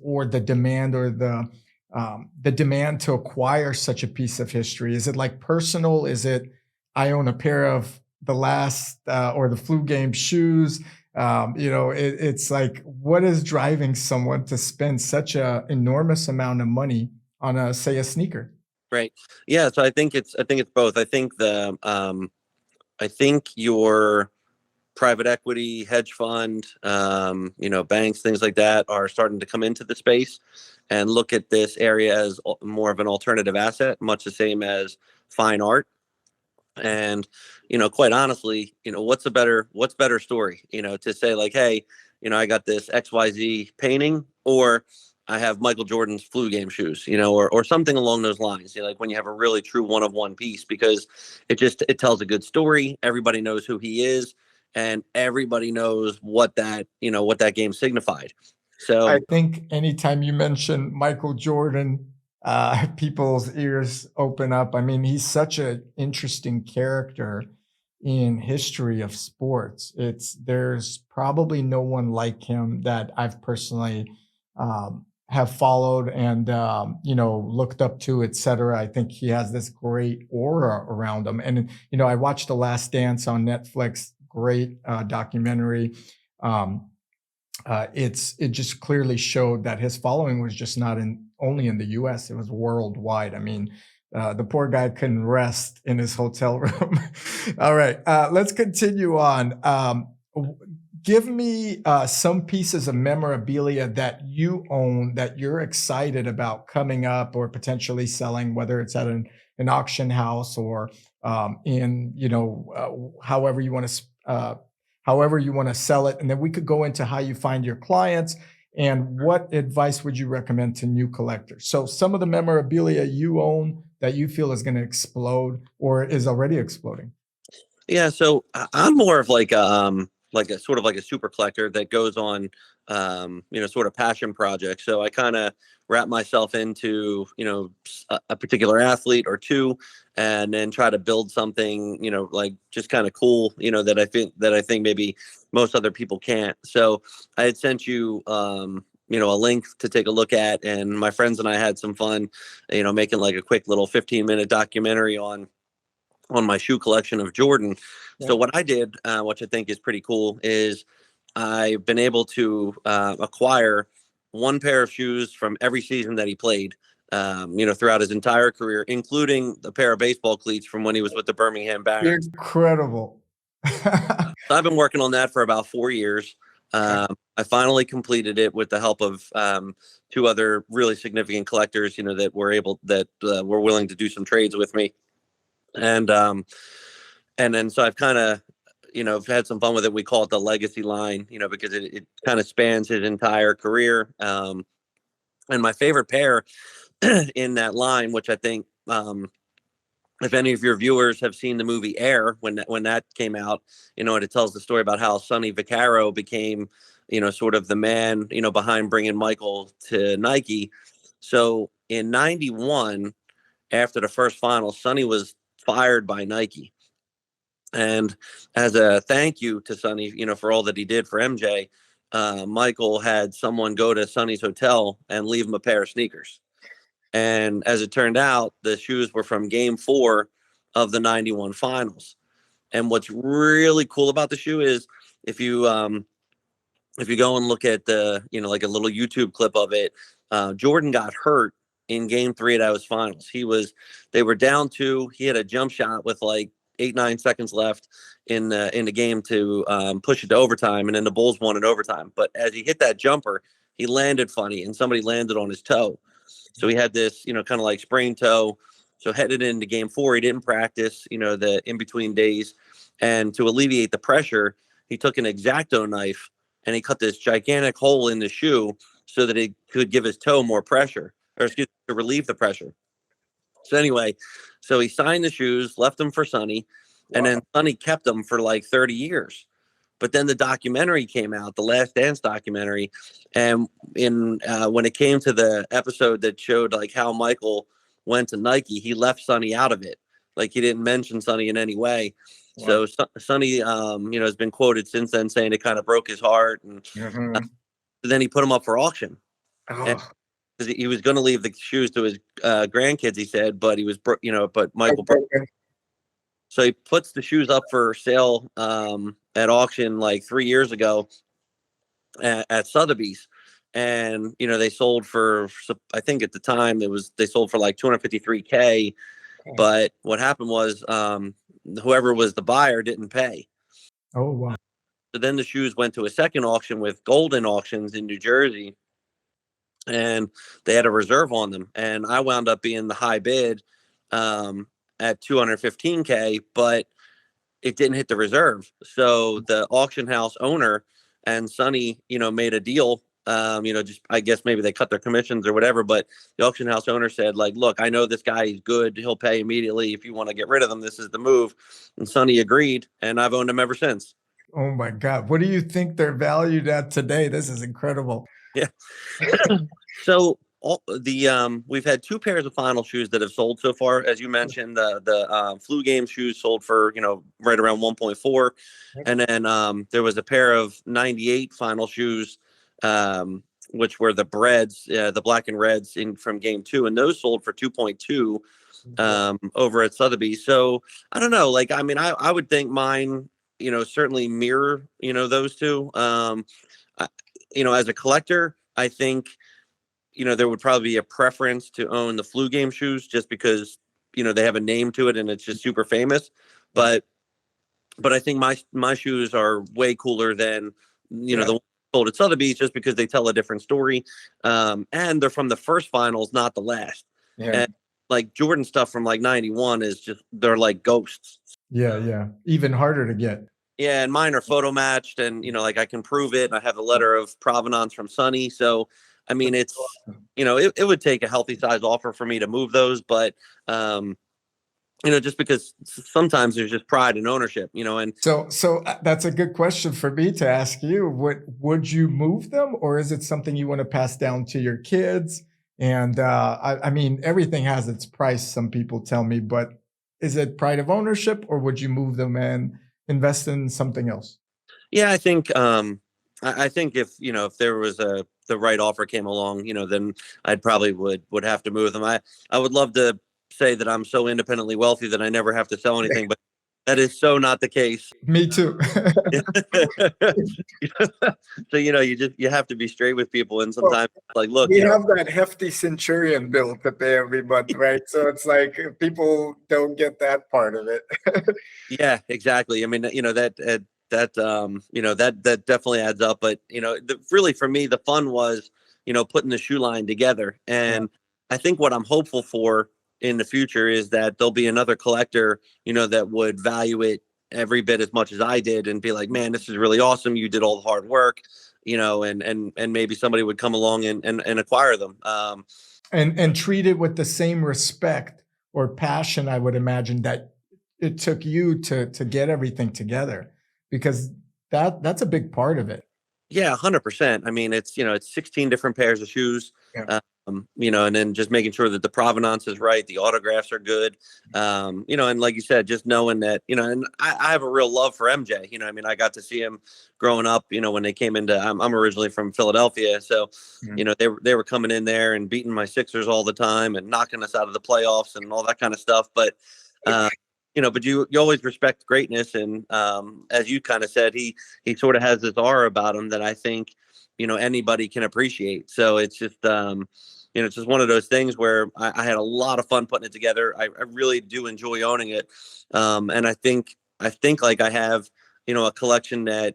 or the demand or the demand to acquire such a piece of history? Is it like personal? Is it I own a pair of the last or the flu game shoes? It's like what is driving someone to spend such a enormous amount of money on a say a sneaker? Right. Yeah. So I think it's both. I think your private equity, hedge fund, banks, things like that are starting to come into the space and look at this area as more of an alternative asset, much the same as fine art. And, quite honestly, what's better story, to say like, hey, I got this XYZ painting, or I have Michael Jordan's flu game shoes, or something along those lines. Like when you have a really true one of one piece, because it tells a good story. Everybody knows who he is, and everybody knows what that game signified. I So think anytime you mention Michael Jordan, people's ears open up. I mean, he's such an interesting character in history of sports. There's probably no one like him that I've personally have followed and looked up to, etc. I think he has this great aura around him. And I watched The Last Dance on Netflix. Great documentary. It just clearly showed that his following was just not only in the U.S., it was worldwide. I mean, the poor guy couldn't rest in his hotel room. All right, let's continue on. Give me some pieces of memorabilia that you own that you're excited about coming up or potentially selling, whether it's at an auction house or however you want to sell it. And then we could go into how you find your clients and what advice would you recommend to new collectors. So some of the memorabilia you own that you feel is going to explode or is already exploding. yeah, so I'm more of like a sort of like a super collector that goes on sort of passion projects. So I kind of wrap myself into a particular athlete or two, and then try to build something like just kind of cool, that I think maybe most other people can't. So I had sent you a link to take a look at, and my friends and I had some fun making like a quick little 15-minute documentary on my shoe collection of Jordan. Yeah. So what I did, which I think is pretty cool, is I've been able to acquire one pair of shoes from every season that he played, throughout his entire career, including the pair of baseball cleats from when he was with the Birmingham Barons. Incredible. So I've been working on that for about 4 years. I finally completed it with the help of two other really significant collectors, that were willing to do some trades with me. And then so I've kind of had some fun with it. We call it the legacy line, because it kind of spans his entire career. And my favorite pair in that line, which I think if any of your viewers have seen the movie Air, when that came out, and it tells the story about how Sonny Vaccaro became sort of the man behind bringing Michael to Nike. So in '91, after the first final, Sonny was fired by Nike. And as a thank you to Sonny, for all that he did for MJ, Michael had someone go to Sonny's hotel and leave him a pair of sneakers. And as it turned out, the shoes were from Game 4 of the '91 finals. And what's really cool about the shoe is if you go and look at like a little YouTube clip of it, Jordan got hurt in Game 3 of those finals. They were down 2. He had a jump shot with like 8-9 seconds left in the game to push it to overtime, and then the Bulls won in overtime. But as he hit that jumper, he landed funny, and somebody landed on his toe. So he had this, kind of like sprained toe. So headed into Game 4, he didn't practice, the in between days, and to alleviate the pressure, he took an X-Acto knife and he cut this gigantic hole in the shoe so that it could give his toe more pressure, or excuse me, to relieve the pressure. So anyway, so he signed the shoes, left them for Sonny, and then Sonny kept them for like 30 years. But then the documentary came out, the Last Dance documentary, and when it came to the episode that showed like how Michael went to Nike, he left Sonny out of it. Like he didn't mention Sonny in any way. Wow. So Sonny, has been quoted since then saying it kind of broke his heart, and then he put him up for auction. Oh, Because he was going to leave the shoes to his grandkids, he said, but he was, but Michael broke. So he puts the shoes up for sale at auction like 3 years ago at Sotheby's. And, they sold for, I think at the time they sold for like 253K. But what happened was whoever was the buyer didn't pay. oh, wow. So then the shoes went to a second auction with Golden Auctions in New Jersey, and they had a reserve on them. And I wound up being the high bid at 215K, but it didn't hit the reserve. So the auction house owner and Sonny, made a deal. Just I guess maybe they cut their commissions or whatever, but the auction house owner said, like, look, I know this guy is good. He'll pay immediately. If you want to get rid of them, this is the move. And Sonny agreed, and I've owned them ever since. Oh my God. What do you think they're valued at today? This is incredible. Yeah. So we've had two pairs of final shoes that have sold so far. As you mentioned, the flu game shoes sold for right around 1.4, and then there was a pair of 98 final shoes, which were the Breads, the black and reds from game 2, and those sold for 2.2 over at Sotheby's. So I don't know, like I would think mine certainly mirror those two. As a collector, I think there would probably be a preference to own the flu game shoes just because they have a name to it and it's just super famous. But I think my shoes are way cooler than the ones sold at Sotheby's, just because they tell a different story, and they're from the first finals, not the last. And like Jordan stuff from like 91 is just, they're like ghosts. Yeah. Even harder to get. Yeah, and mine are photo matched, and like I can prove it. I have the letter of provenance from Sonny, so I mean it's it would take a healthy size offer for me to move those, but just because sometimes there's just pride and ownership, and so that's a good question for me to ask you. Would you move them, or is it something you want to pass down to your kids? And I mean, everything has its price, some people tell me, but is it pride of ownership, or would you move them and invest in something else? Yeah, I think I think if there was the right offer came along, then I'd probably would have to move them. I would love to say that I'm so independently wealthy that I never have to sell anything, but that is so not the case. Me too. So you have to be straight with people, and sometimes like, look, we have that hefty Centurion bill to pay every month, right? So it's like people don't get that part of it. Yeah, exactly. I mean, that that definitely adds up. But really for me, the fun was putting the shoe line together, and I think what I'm hopeful for in the future is that there'll be another collector that would value it every bit as much as I did, and be like, man, this is really awesome. You did all the hard work, and maybe somebody would come along and acquire them. And treat it with the same respect or passion, I would imagine, that it took you to get everything together, because that's a big part of it. Yeah, 100%. I mean, it's 16 different pairs of shoes. And then just making sure that the provenance is right, the autographs are good. And like you said, just knowing that, and I have a real love for MJ. I mean, I got to see him growing up, when they came into, I'm originally from Philadelphia. So, they were coming in there and beating my Sixers all the time and knocking us out of the playoffs and all that kind of stuff. But, but you always respect greatness. And as you kind of said, he sort of has this aura about him that I think, anybody can appreciate. So it's just, it's just one of those things where I had a lot of fun putting it together. I really do enjoy owning it. And I think like I have, a collection that,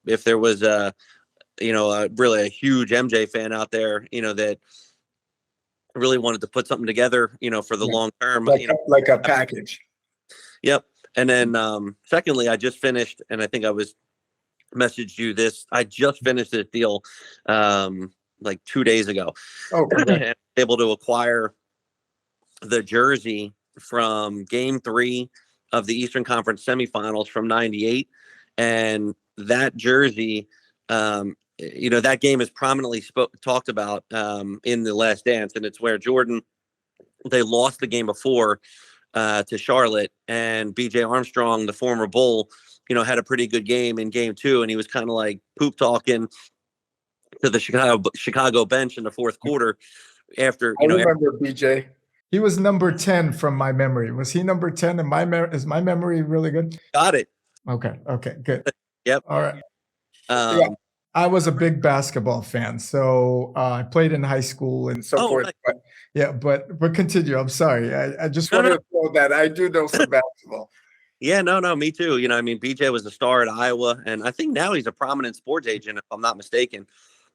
if there was really a huge MJ fan out there, that really wanted to put something together, for the long term, like a package. Yep. And then, secondly, I just finished, and I think I messaged you this. I just finished this deal, like 2 days ago. Oh, and able to acquire the jersey from Game 3 of the Eastern Conference semifinals from '98, and that jersey, that game is prominently talked about in The Last Dance, and it's where Jordan, they lost the game before to Charlotte, and BJ Armstrong, the former Bull, had a pretty good game in Game 2, and he was kind of like poop talking, to the Chicago bench in the fourth quarter after, I remember BJ. He was number 10 from my memory. Was he number 10 in is my memory really good? got it. Okay, good. Yep. All right. Yeah. I was a big basketball fan, so I played in high school and so forth. Nice. But continue. I'm sorry. I just wanted to throw that. I do know some basketball. Yeah, no, me too. I mean, BJ was a star at Iowa, and I think now he's a prominent sports agent, if I'm not mistaken.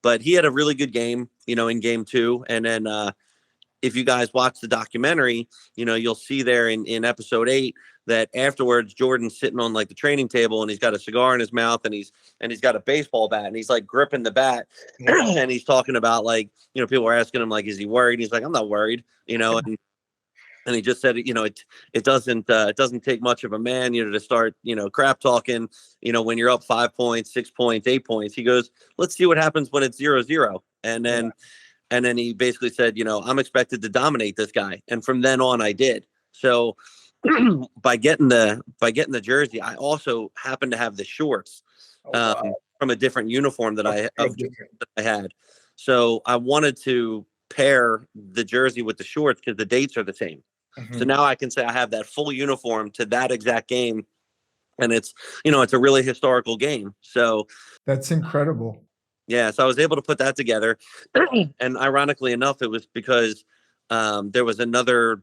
But he had a really good game, in game 2. And then if you guys watch the documentary, you'll see there in episode 8 that afterwards Jordan's sitting on like the training table and he's got a cigar in his mouth and he's got a baseball bat and he's like gripping the bat and he's talking about like, people were asking him like, is he worried? He's like, I'm not worried, and he just said, it doesn't take much of a man, to start, crap talking, when you're up 5 points, 6 points, 8 points. He goes, let's see what happens when it's 0-0. And then he basically said, I'm expected to dominate this guy. And from then on, I did. So by getting the jersey, I also happened to have the shorts from a different uniform that I had. So I wanted to pair the jersey with the shorts because the dates are the same. Mm-hmm. So now I can say I have that full uniform to that exact game. And it's, it's a really historical game. So that's incredible. Yeah. So I was able to put that together. And ironically enough, it was because there was another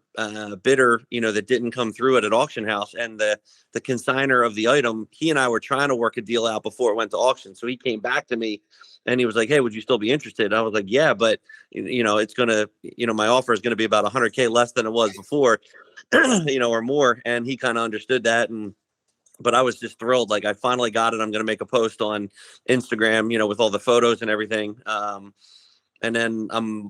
bidder, that didn't come through at auction house. And the consigner of the item, he and I were trying to work a deal out before it went to auction. So he came back to me and he was like, hey, would you still be interested? I was like, yeah, but it's going to, my offer is going to be about $100K less than it was before, or more. And he kind of understood that. But I was just thrilled. Like I finally got it. I'm going to make a post on Instagram, with all the photos and everything. And then I'm